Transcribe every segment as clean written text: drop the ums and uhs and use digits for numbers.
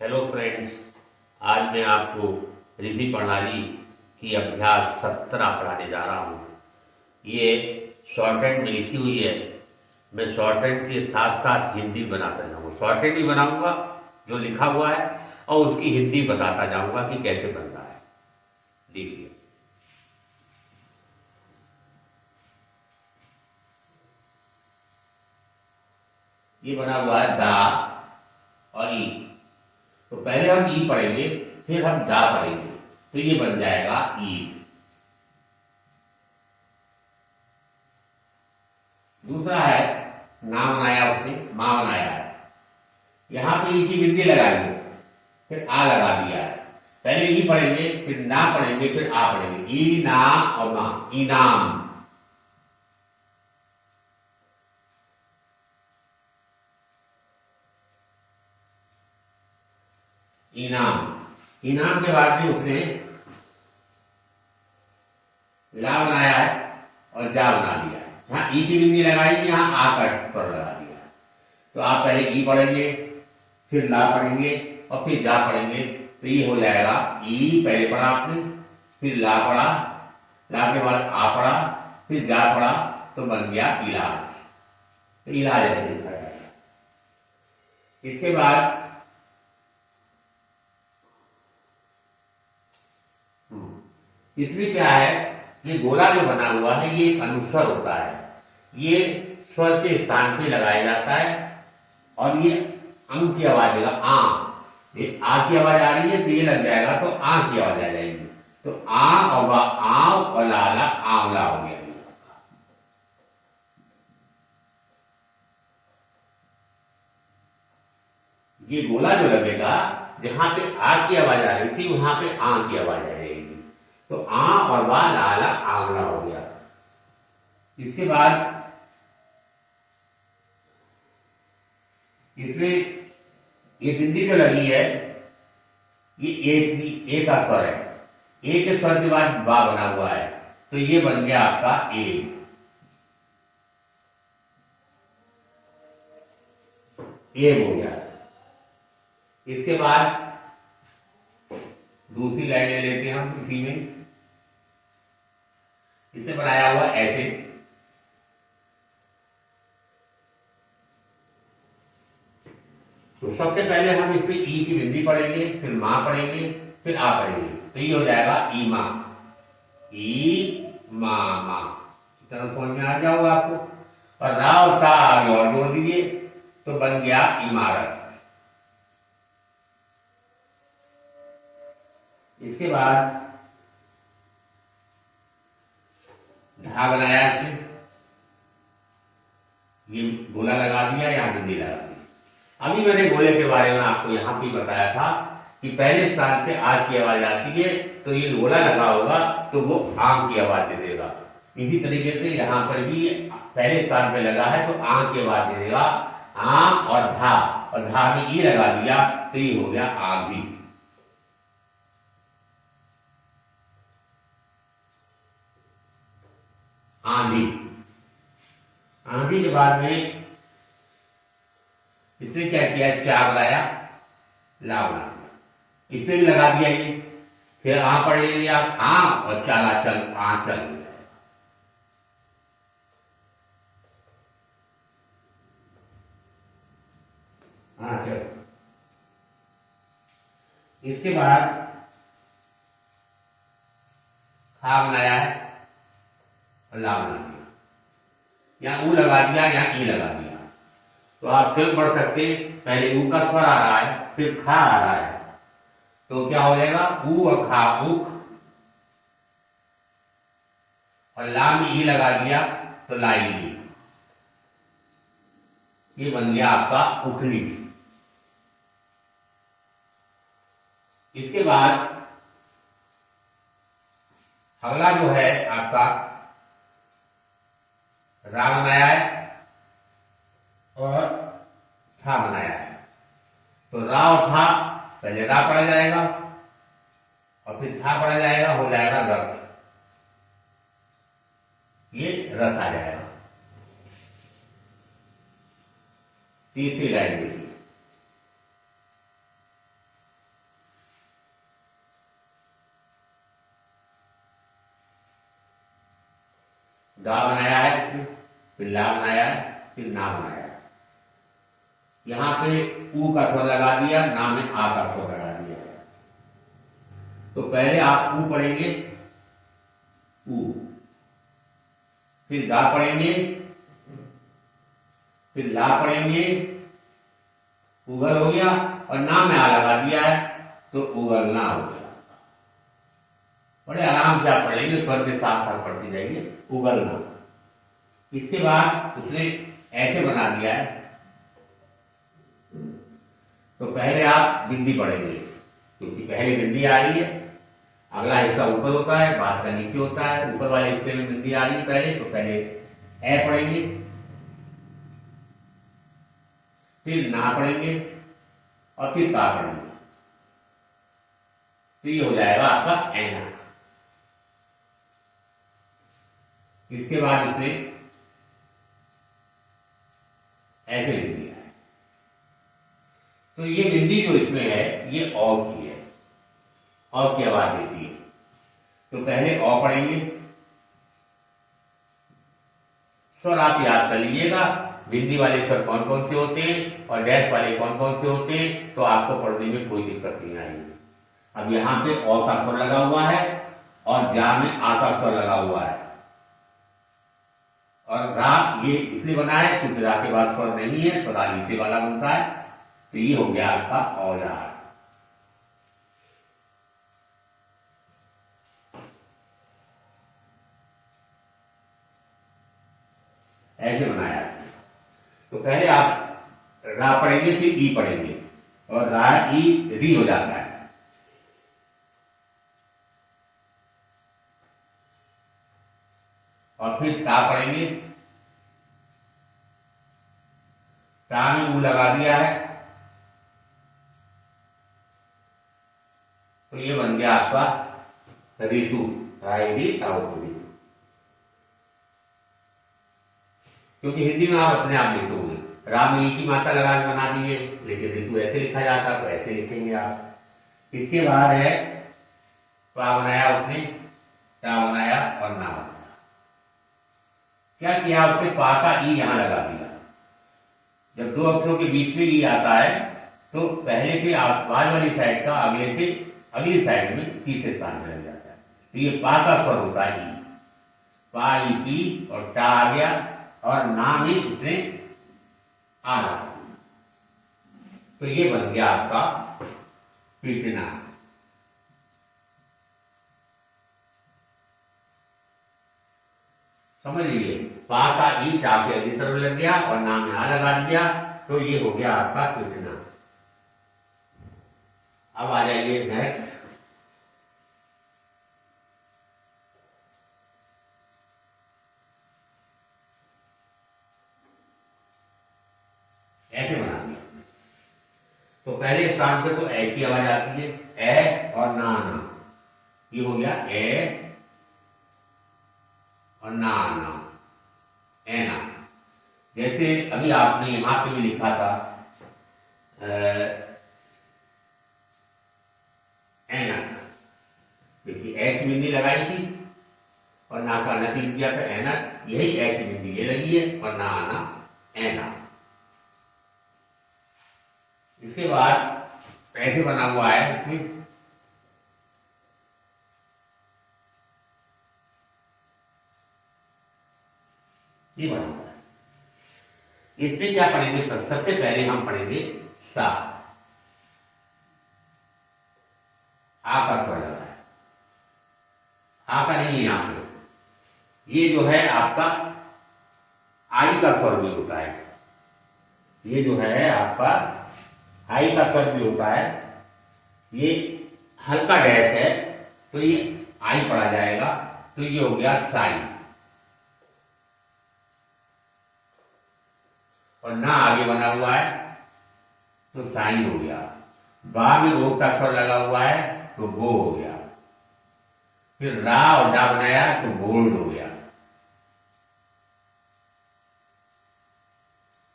Hello friends, आज मैं आपको ऋषि प्रणाली की अभ्यास 17 पढ़ाने जा रहा हूँ। ये शॉर्टहैंड में लिखी हुई है। मैं शॉर्टहैंड के साथ साथ हिंदी बनाता जाऊँगा। शॉर्टहैंड भी बनाऊंगा जो लिखा हुआ है और उसकी हिंदी बताता जाऊंगा कि कैसे बन रहा है। देखिए, ये बना हुआ है दा और ई। तो पहले हम ई पढ़ेंगे, फिर हम दा पढ़ेंगे, तो ये बन जाएगा ईद। दूसरा है ना बनाया, उसने मां बनाया है। यहां पे ई की बिंदी लगाएंगे, फिर आ लगा दिया है। पहले ई पढ़ेंगे, फिर ना पढ़ेंगे, फिर आ पढ़ेंगे। ई ना और मां, इनाम। इनाम। इनाम के बाद में उसने ला बनाया है और जा बना दिया है। यहाँ ई की बिंदी लगाई, यहाँ आ का स्वर लगा दिया है। तो आप पहले ई पढ़ेंगे, फिर ला पढ़ेंगे और फिर जा पढ़ेंगे, तो ये हो जाएगा ई। पहले पढ़ा आपने, फिर ला पढ़ा, ला के बाद आ पढ़ा, फिर जा पढ़ा, तो बन गया इलाज। तो इलाज ऐसे लिखा जाएगा। इसके बाद इसमें क्या है, ये गोला जो बना हुआ है ये एक अनुस्वर होता है। ये स्वर के स्थान पे लगाया जाता है और ये अंग की आवाज देगा आ। ये आ की आवाज आ रही है तो ये लग जाएगा, तो आ की आवाज आ जाएगी। तो आ और आव और लाला आंवला हो गया। ये गोला जो लगेगा, जहां पे आ की आवाज आ रही थी वहां पे आ की आवाज आ जाएगी। तो आ और वा लाला आंवला हो गया। इसके बाद इसमें ये बिंदी जो लगी है, ये एक का स्वर है। एक के स्वर के बाद बा बना हुआ है, तो ये बन गया आपका ए। हो गया। इसके बाद दूसरी लाइन ले लेते हैं हम इसी में। इसे बनाया हुआ ऐसे। तो सबसे पहले हम इसमें ई की बिंदी पढ़ेंगे, फिर मां पढ़ेंगे, फिर आ पढ़ेंगे, तो ये हो जाएगा ई मां। ई मां मां। इतना समझ में आ जाओगा आपको। और रा और ता आगे और जोड़ दीजिए, तो बन गया इमारत। इसके बाद धा बनाया, ये गोला लगा दिया, यहां बिंदी लगा दी। अभी मैंने गोले के बारे में आपको यहां भी बताया था कि पहले स्थान पे आ की आवाज आती है, तो ये गोला लगा होगा तो वो आम की आवाज दे देगा। इसी तरीके से यहां पर भी पहले स्थान पे लगा है तो आम की आवाज दे देगा। आम और धा में ई लगा दिया, तो ये हो गया आंधी। आंधी। आंधी के बाद में इसने क्या किया, चा बनाया, ला बना दिया, इसमें भी लगा दिया ये। फिर आ पढ़ेंगे आप, आ और चाला चल, आ चल। चल। इसके बाद खा बनाया है और ला बना दिया, यहाँ ऊ लगा दिया, यहाँ ई लगा दिया। तो आप फिर पढ़ सकते, पहले ऊ का स्वर आ रहा है, फिर खा आ रहा है, तो क्या हो जाएगा, ऊ और खा उख, और ला में ई लगा दिया तो लाएगी। ये बन गया आपका उखली। इसके बाद अगला जो है आपका रा बनाया है और था बनाया है। तो रा और था, पहले रा पढ़ा जाएगा और फिर था पढ़ा जाएगा, हो जाएगा रथ। ये रथ आ जाएगा। तीसरी लाइन देखिए, गा बनाया है, फिर ला बनाया है, फिर ना बनाया है। यहां पे ऊ का स्वर लगा दिया, ना में आ का स्वर लगा दिया है। तो पहले आप ऊ पढ़ेंगे, ऊ, फिर गा पढ़ेंगे, फिर ला पढ़ेंगे, उगल हो गया, और ना में आ लगा दिया है तो उगलना हो गया। बड़े आराम से आप पढ़ेंगे, स्वर के साथ साथ पढ़ती जाइए, उगलना। इसके बाद उसने ऐसे बना दिया है, तो पहले आप बिंदी पढ़ेंगे, क्योंकि पहले बिंदी आ रही है, अगला हिस्सा ऊपर होता है, बाद का नीचे होता है। ऊपर वाले हिस्से में बिंदी आ रही है पहले, तो पहले ए पढ़ेंगे, फिर ना पढ़ेंगे, और फिर का पढ़ेंगे। तो ये हो जाएगा आपका ऐना। इसके बाद इसने ऐसे लिख दिया है। तो ये बिंदी जो इसमें है ये औ की है, औ की आवाज देती है। तो पहले औ पढ़ेंगे, स्वर आप याद कर लीजिएगा, बिंदी वाले स्वर कौन कौन से होते हैं और डैश वाले कौन कौन से होते हैं, तो आपको पढ़ने में कोई दिक्कत नहीं आएगी। अब यहां पे औ का स्वर लगा हुआ है और जा में आ का स्वर लगा हुआ है, और रा ये इसलिए बना है क्योंकि रा के बाद स्वर नहीं है, तो रा नीचे वाला बनता है। तो ये हो गया आपका औजार। ऐसे बनाया। तो पहले आप रा पढ़ेंगे, फिर ई पढ़ेंगे, और रा ई री हो जाता है। और फिर ता पढ़ेंगे, ता में ऊ लगा दिया है, तो ये बन गया आपका ऋतु, रायदी ताऊ। क्योंकि हिंदी में आप अपने आप लिखे होंगे, राम ई की माता लगा के बना दिए, लेकिन ऋतु ऐसे लिखा जाता तो ऐसे लिखेंगे आप। इसके बाद है पा बनाया उसने, ता बनाया और ना बनाया। क्या किया उसने, पा का ई यहां लगा दिया। जब दो अक्षरों के बीच में ई आता है तो पहले के आवाज वाली साइड का अगले से अगली साइड में तीसरे स्थान में लग जाता है। तो ये पा का स्वर होता है ई, पा ई पी, और टा आ गया, और ना में उसने आ रहा। तो ये बन गया आपका पीटना। समझ लीजिए, पा का ई टा के अगली तरफ लग गया और ना में आ लगा दिया, तो ये हो गया आपका पीटना। अब आ जाइए नेक्स्ट। ऐसे बना दिया। तो पहले स्थान पे तो ए की आवाज आती है, ए और ना ना, ये हो गया ए और ना ना, ऐना। जैसे अभी आपने यहां पे भी लिखा था ऐनक, देखिए ए की बिंदी लगाई थी और ना का नक लिख दिया था ऐनक, यही ए की बिंदी ये लगी है और ना आना ऐना। इसके बाद ऐसे बना हुआ है इसमें, ये बना हुआ है। इसमें क्या पढ़ेंगे, सबसे पहले हम पढ़ेंगे सा, आ का स्वर लगा है, आ का नहीं है यहां पे। ये जो है आपका आई का स्वर भी होता है, ये जो है आपका आई का स्वर भी होता है। ये हल्का डैश है तो ये आई पढ़ा जाएगा, तो ये हो गया साई। और ना आगे बना हुआ है तो साई हो गया। बा में रो का स्वर लगा हुआ है तो गो हो गया। फिर रा और डा बनाया तो गोल्ड हो गया।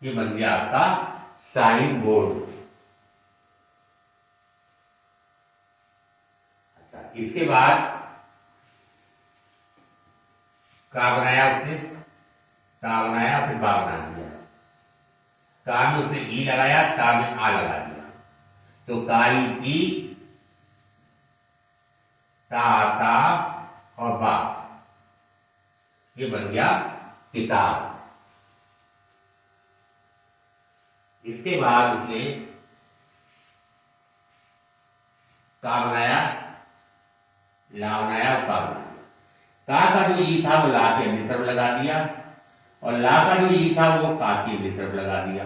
ये बन गया आपका साइन बोर्ड। अच्छा, इसके बाद का बनाया उसने, का बनाया, फिर बा बना दिया। का में उसने ई लगाया, ता में आ लगा दिया, तो काई की, ता और बा, ये बन गया किताब। इसके बाद उसने का बनाया, ला बनाया और का बना दिया। का जो ई था वो ला के अगली तरफ लगा दिया, और ला का जो ई था वो का की अगली तरफ लगा दिया।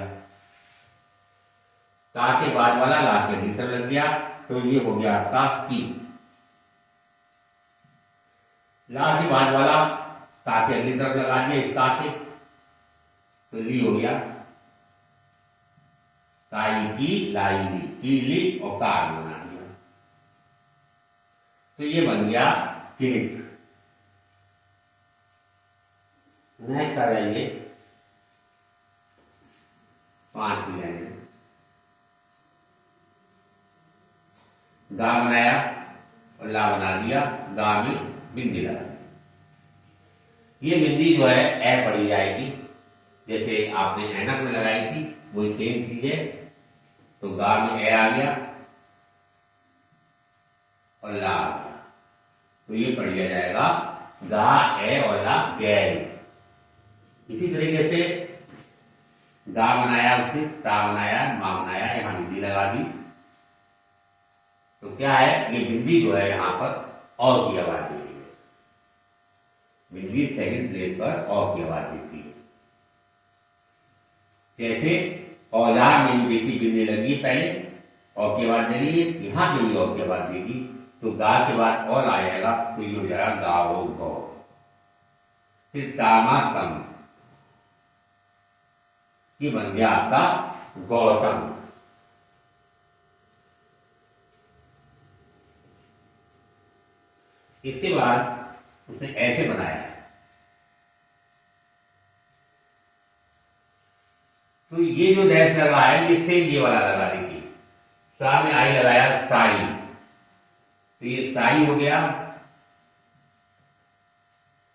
का के बाद वाला ला के अगली तरफ लग गया, तो ये हो गया आपका की। ला के बाद वाला का के अगली तरफ लगा दिया इस का के, तो ली हो गया। काई की, लाई ली, की ली और कार बना दिया, तो ये बन गया किलिक। नेक्स्ट आ जाइए 5वीं लाइन में। गा बनाया और ला बना दिया, गा में बिंदी लगा दी। ये बिंदी जो है ए पड़ी जाएगी, जैसे आपने ऐनक में लगाई थी वही सेम चीज है। तो गा में ए आ गया और ला आ गया, तो ये पढ़ लिया जाएगा गा ए और ला गैर। इसी तरीके से गा बनाया उसने, ता बनाया, मा बनाया, यहां बिंदी लगा दी, तो क्या है, ये बिंदी जो है यहां पर और की आवाज दे रही है। बिंदी सेकंड प्लेस पर और की आवाज देती है। जैसे औजार में देखी बिंदी लगी पहले और की आवाज दे रही है, यहां पे भी और की आवाज देगी, तो गा के बाद और आ जाएगा, तो ये हो जाएगा गाओ गौ। फिर तामा तम, ये बन गया आपका गौतम। इसके बाद उसने ऐसे बनाया, तो ये जो डैश लगा है ये सेम ये वाला लगा देखिए, सा में आई लगाया साई, तो ये साई हो गया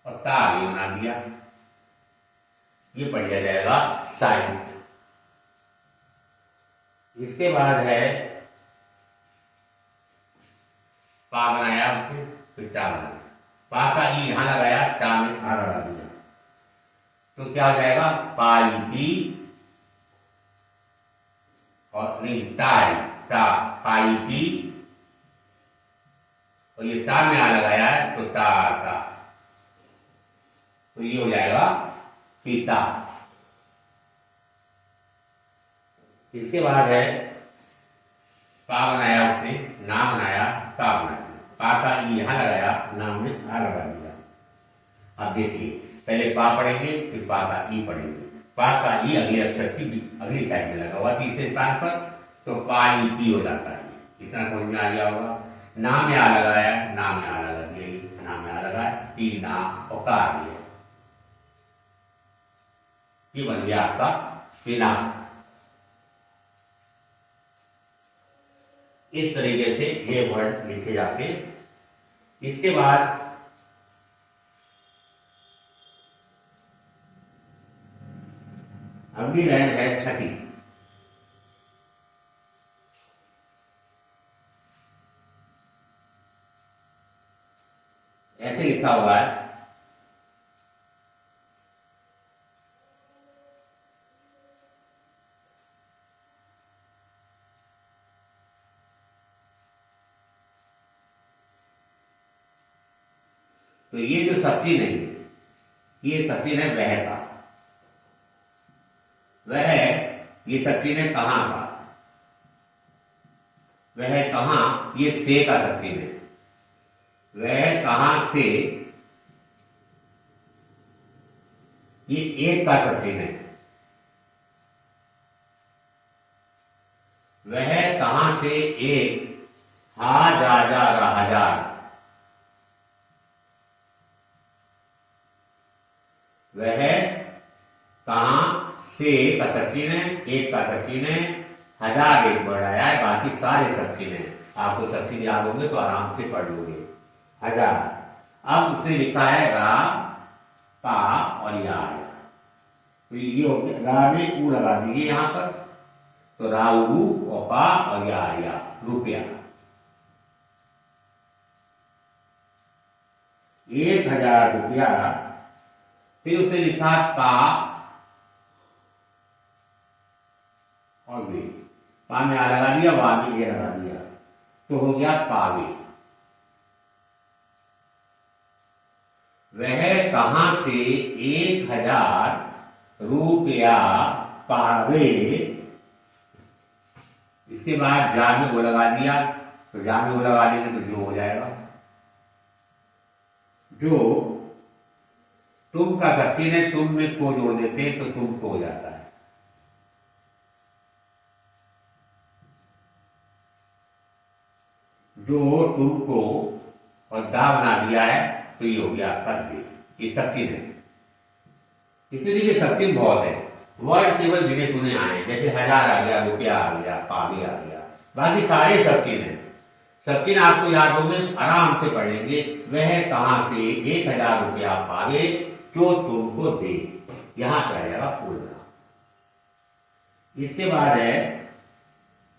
और ता भी बना दिया, ये पढ़ लिया जाएगा साहित्य। इसके बाद है पा बनाया उसने, फिर टा बनाया, पा का ई यहां लगाया, टा में आ लगा दिया, तो क्या हो जाएगा पाई पी और नहीं टाई, टा पाई पी, और ये ता में आ लगाया है, तो ता ता, तो ये हो जाएगा पिता। इसके बाद है पा बनाया उसने, ना बनाया, ता बनाया, पा का ई यहां लगाया, नाम में आ लगा दिया। अब देखिए पहले पा पढ़ेंगे, फिर पा का ई पढ़ेंगे। पा का ई अगले अक्षर की अगली साइड में लगा हुआ तीसरे स्थान पर, तो पा ई पी हो जाता है। इतना समझ में आ गया होगा। नाम में आ लगाया, नाम में आ लगा दिया, नाम में आ लगाया, पी ना और का दिया, ये बन गया आपका पिनाक। इस तरीके से ये वर्ड लिखे जाते। इसके बाद अगली लाइन है छठी। ऐसे लिखा हुआ है, तो ये जो सब्जी नहीं है, ये सब्जी है वह का, वह ये सब्जी ने कहां का, वह कहां, ये से का सब्जी है, वह कहां से, ये एक का सब्जी है, वह कहां से एक, हा जा रहा हजार, वह कहां से का सकीन है, एक का सकीन है, हजार एक बढ़ाया है, बाकी सारे सकीन है। आपको सकीन याद होंगे तो आराम से पढ़ लोगे। हजार। अब उसने लिखा है रा पा और या आया। तो ये हो गया, रा में ऊ लगा दीजिए यहां पर, तो राऊ और पा और या आया रुपया। 1000 रुपया। फिर उसे लिखा पा और वे, पा में आ लगा दिया, वा में ये लगा दिया, तो हो गया पावे। वह कहां से 1000 रुपया पावे। इसके बाद जा में वो लगा दिया, तो जा में वो लगा देंगे तो जो हो जाएगा। जो तुम का शक्ति ने तुम में को जोड़ देते तो तुम को हो जाता है। जो तुमको और दा बना दिया है तो ये हो गया आपका दे, ये शक्ति है। इसलिए ये शक्ति बहुत है। वर्ड केवल गिने चुने आए, जैसे 1000 आ गया, रुपया आ गया, पावे आ गया, बाकी सारे शक्ति है। शक्ति आपको याद होंगे, आराम से पढ़ेंगे। वह कहां से 1000 रुपया पावे जो तुमको दे, यहां पे आ जाएगा पूर्ण। इसके बाद है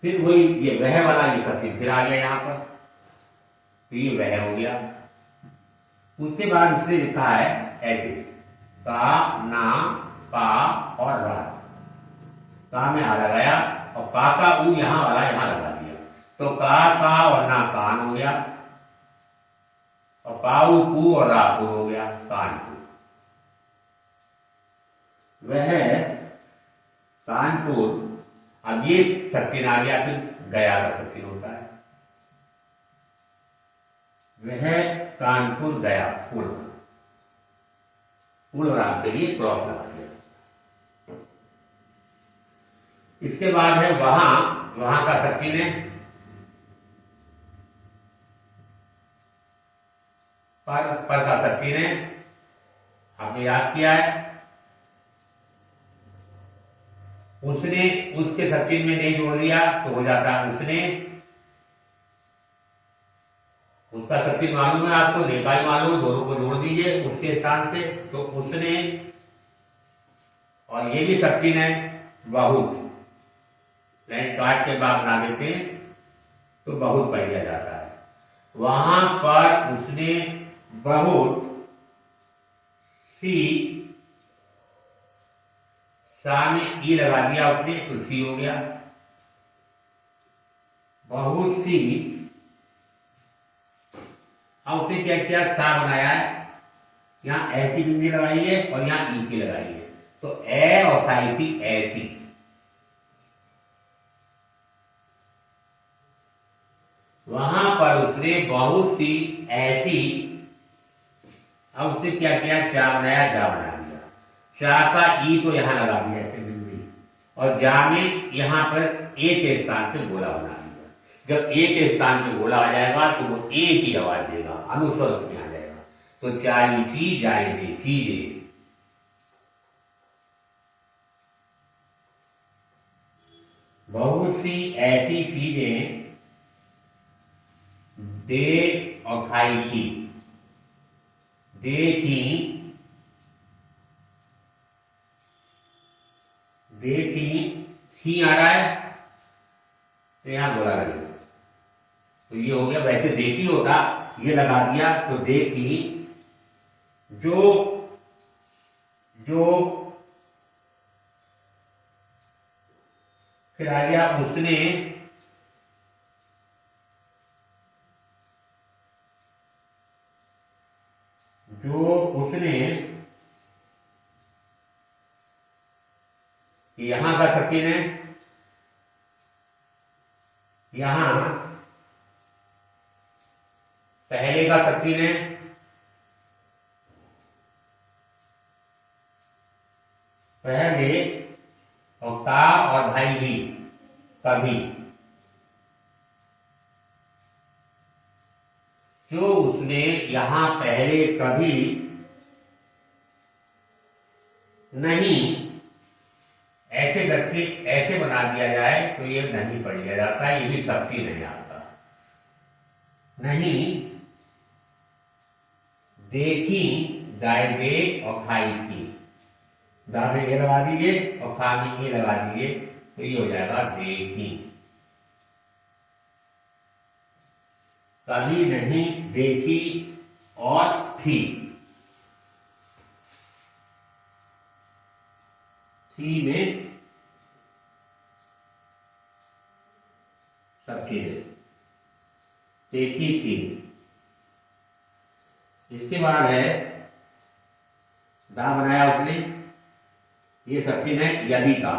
फिर वही ये वह वाला ये शक्ति फिर आ गया यहां पर, तो ये वह हो गया। उसके बाद उसने लिखा है ऐसे, का ना पा और रा। का में आ लगाया और पा का ऊ यहां वाला यहां लगा दिया, तो का और ना कान हो गया, और पाऊ पू और रापू हो गया कानपुर। वह कानपुर, अब ये शक्ति आ गया, फिर गया का शक्ति होता है। वह कानपुर गया, पूर्ण पूर्णराम के लिए क्रॉस लगा दिया। इसके बाद है वहां का शक्ति ने पर का शक्ति ने आपने याद किया है, उसने उसके शक्ति में नहीं जोड़ दिया तो हो जाता है उसने। उसका शक्ति मालूम है आपको, नेपाली मालूम, दोनों को जोड़ दीजिए उसके स्थान से, तो उसने। और ये भी शक्ति ने बहुत, लाइन काट के बाद बना देते हैं तो बहुत पढ़ लिया जाता है। वहां पर उसने बहुत सी, सा में ई लगा दिया उसने, तो सी हो गया। बहुत सी, अब उसने क्या किया, सा बनाया है, यहां ऐसी बिंदी लगाई है और यहां ई की लगाई है, तो ए और साई थी ऐसी। वहां पर उसने बहुत सी ऐसी, अब उसने क्या किया, चा बनाया, जा बना दिया। चा का ई तो यहां लगा दिया ऐसे बिंदी, और जा में यहां पर ए के स्थान पे गोला बना दिया। जब ए के स्थान पे गोला आ जाएगा तो वो ए की आवाज देगा, अनुस्वर उसमें आ जाएगा, तो चाई थी जाए दे चीजे। बहुत सी ऐसी चीजें देख और खाई की, देखी, देखी, थी आ रहा है तो यहां गोला लगेगा, तो ये हो गया। वैसे देखी होता, ये लगा दिया तो देखी। जो जो फिर आ गया उसने, जो उसने, यहां का शक्ति ने, यहां पहले का शक्ति ने, पहले और का और भाई भी कभी, जो उसने यहां पहले कभी नहीं, ऐसे व्यक्ति ऐसे बना दिया जाए तो ये नहीं पढ़ लिया जाता, ये भी शक्ति नहीं आता। नहीं देखी दाई दे और खाई थी। दा में ए लगा दीजिए और खा में ए लगा दीजिए, तो ये हो जाएगा देखी। कभी नहीं देखी और थी, थी में सब चीजें देखी थी। इसके बाद है दा बनाया उसने, ये सब चीज है यदि का।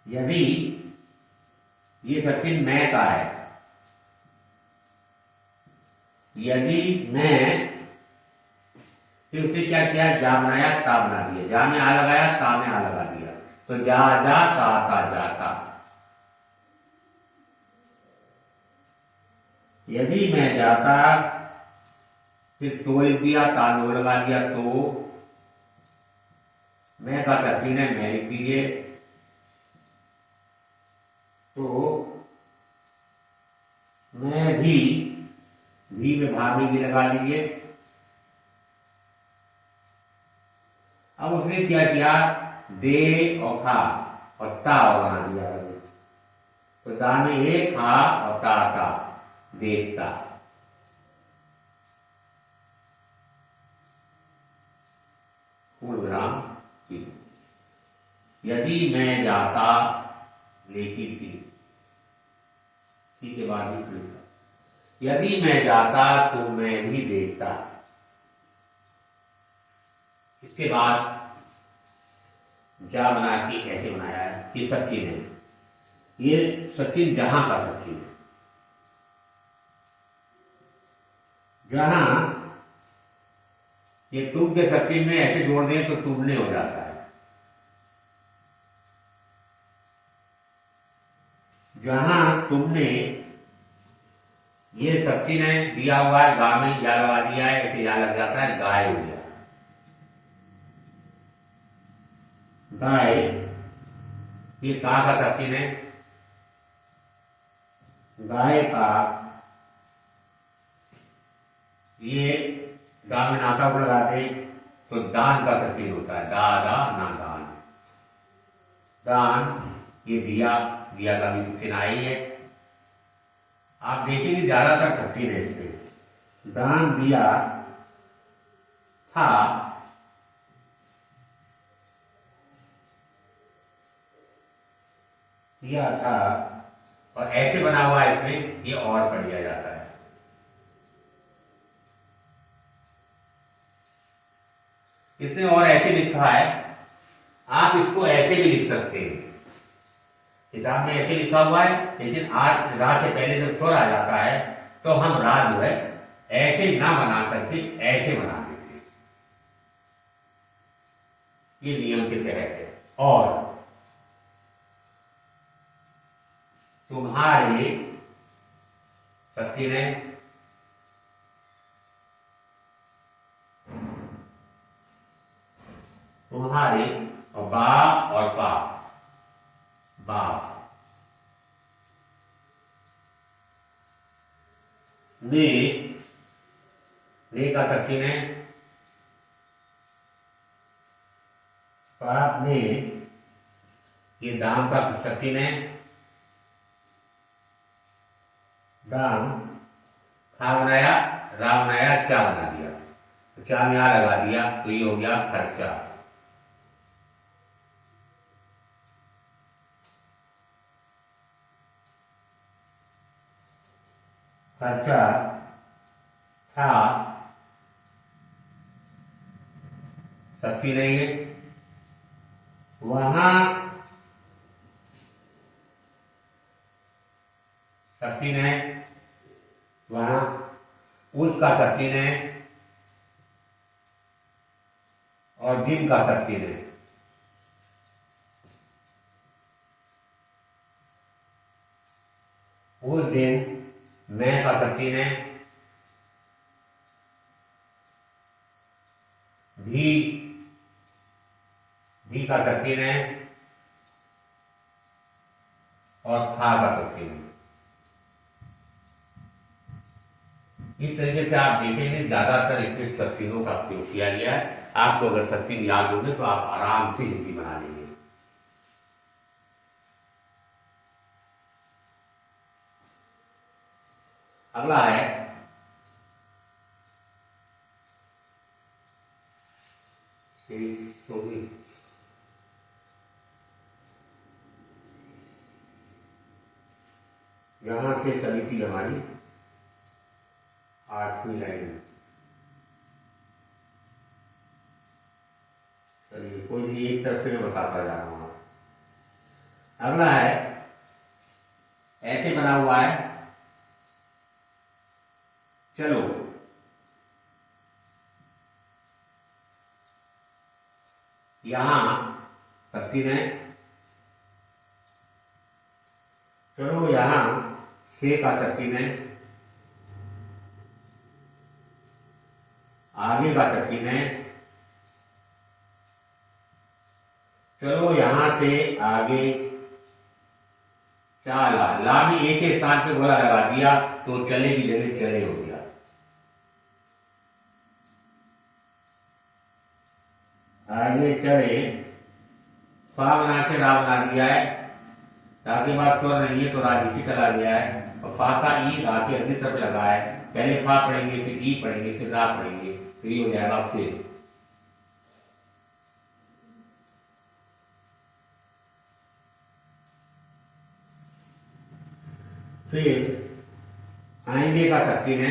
यदि ये सब चीज मैं का है। यदि मैं, फिर उसने क्या किया, जा बनाया ता बना दिया, जा में आ लगाया ता में आ लगा दिया, तो जा जा ता जाता। यदि मैं जाता, फिर तो लिख दिया, ता नो लगा दिया, तो मैं का तस्वीर है मैं लिख दीजिए, तो मैं भी में भाभी भी लगा लीजिए। अब उसने क्या किया, दे और खा और ता बना दिया, तो दा में ए खा और ता देखता। पूर्ण विराम। यदि मैं जाता, लेकिन थी के बाद भी लिखा, यदि मैं जाता तो मैं भी देखता। इसके बाद जा बना के ऐसे बनाया है, ये सचिन है, ये सचिन जहां का सचिन है। जहां ये तुम के सचिन में ऐसे जोड़ दें तो तुमने हो जाता है। जहां तुमने, ये सचिन है दिया हुआ है, गा में या लगा दिया है, ऐसे या लग जाता है, गाय हो गया। गाय ये का सचिन है, गाय का ये गा में नाका को लगाते तो दान का सचिन होता है, दा दा ना दान। दान ये दिया, दिया का भी सचिन आई है। आप देखेंगे ज्यादातर सचिन है इसमें। दान दिया था, दिया था, और ऐसे बना हुआ है इसमें, ये और पढ़ दिया जाता है। इसने और ऐसे लिखा है, आप इसको ऐसे भी लिख सकते हैं। किताब में ऐसे लिखा हुआ है, लेकिन आज रा से पहले जब स्वर आ जाता है तो हम रा जो है ऐसे ना बना करके ऐसे बना देते हैं, ये नियम के तहत है। और तुम्हारे सचिन है, तुम्हारे और बा और पा, बाप। ने का सचिन है, पाप ने ये दाम का सचिन है, दाम खा बनाया, रा बनाया, चा बना दिया, तो चा में आ लगा दिया, तो ये हो गया खर्चा। खर्चा था, सच्ची नहीं है। वहां सचिन है, वहां उसका सचिन है और दिन का सचिन है। उस दिन मैं का सचिन है, भी का सचिन है और था का सचिन है। इस तरीके से आप देखेंगे ज्यादातर इसमें शक्तियों का प्रयोग किया गया है। आपको अगर शक्ति याद होगी तो आप आराम से हिंदी बना लेंगे। अगला है यहां से चली थी हमारी 8वीं लाइन। चलिए कोई भी एक तरफ से बताता जा रहा हूं। अगला है ऐसे बना हुआ है चलो। यहां शक्ति ने चलो, यहां से का शक्ति ने आगे का शक्ति ने चलो, यहां से आगे चला। ला भी एक ही स्थान पे बोला लगा दिया तो चले की जगह चले हो गया। आगे चले फा बना के रा बना दिया है। के बाद स्वर नहीं है तो राजनीति चला गया है और फा का ई रा के अगली तरफ लगा है। पहले फा पढ़ेंगे फिर ई पढ़ेंगे फिर रा पढ़ेंगे फिर ये हो जाएगा फिर आएंगे का शक्ति ने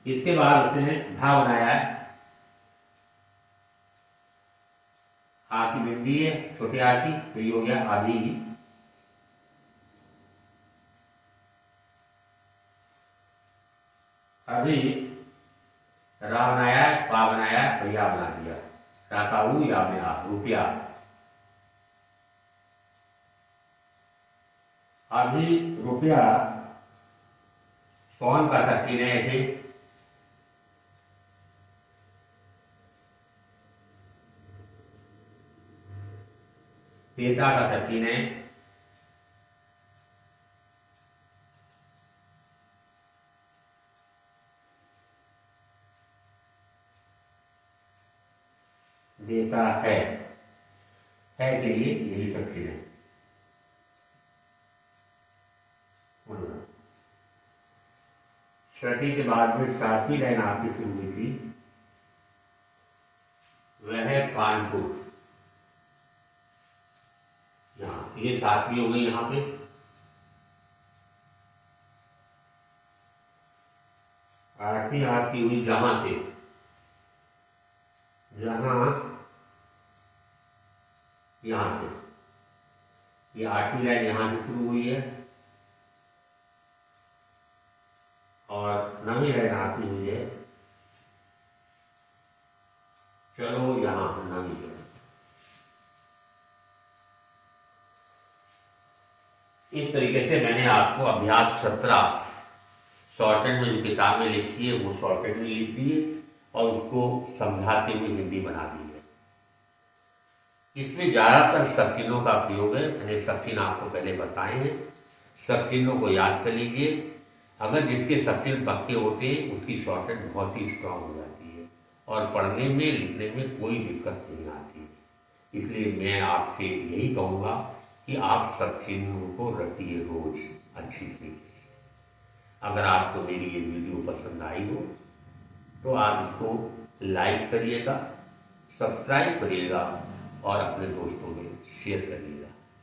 इसके बाद उसने भा बनाया है। आ की बिंदी है छोटे आ की तो ये हो गया आधी। अभी रा बनाया पा बनाया तो या बना दिया। रा का ऊ या में आ रुपया। अभी रुपया कौन का शक्ति ने ऐसे देता का शक्ति ने देता है के लिए यही शक्ति है। छठी के बाद में 7वीं लाइन आपकी शुरू हुई थी, वह है कानपुर। ये 7वीं हो गई। यहां पे आठवीं आपकी हुई जहां से, जहां यहां से, ये 8वीं लाइन यहां से शुरू हुई है और 9वीं लाइन आपकी हुई है चलो यहां 9वीं लाइन। इस तरीके से मैंने आपको अभ्यास 17 शॉर्टहैंड में जो किताबें लिखी है वो शॉर्टहैंड में लिख दी है और उसको समझाते हुए हिंदी बना दी है। इसमें ज्यादातर शक्तियों का प्रयोग है। मैंने शक्तिन आपको पहले बताए हैं। शक्तिनों को याद कर लीजिए। अगर जिसके शक्तिन पक्के होते हैं उसकी शॉर्टहैंड बहुत ही स्ट्रांग हो जाती है और पढ़ने में लिखने में कोई दिक्कत नहीं आती। इसलिए मैं आपसे यही कहूँगा कि आप शक्तिनों को रखिए रोज अच्छी तरीके से। अगर आपको मेरी ये वीडियो पसंद आई हो तो आप इसको लाइक करिएगा, सब्सक्राइब करिएगा और अपने दोस्तों में शेयर करिएगा।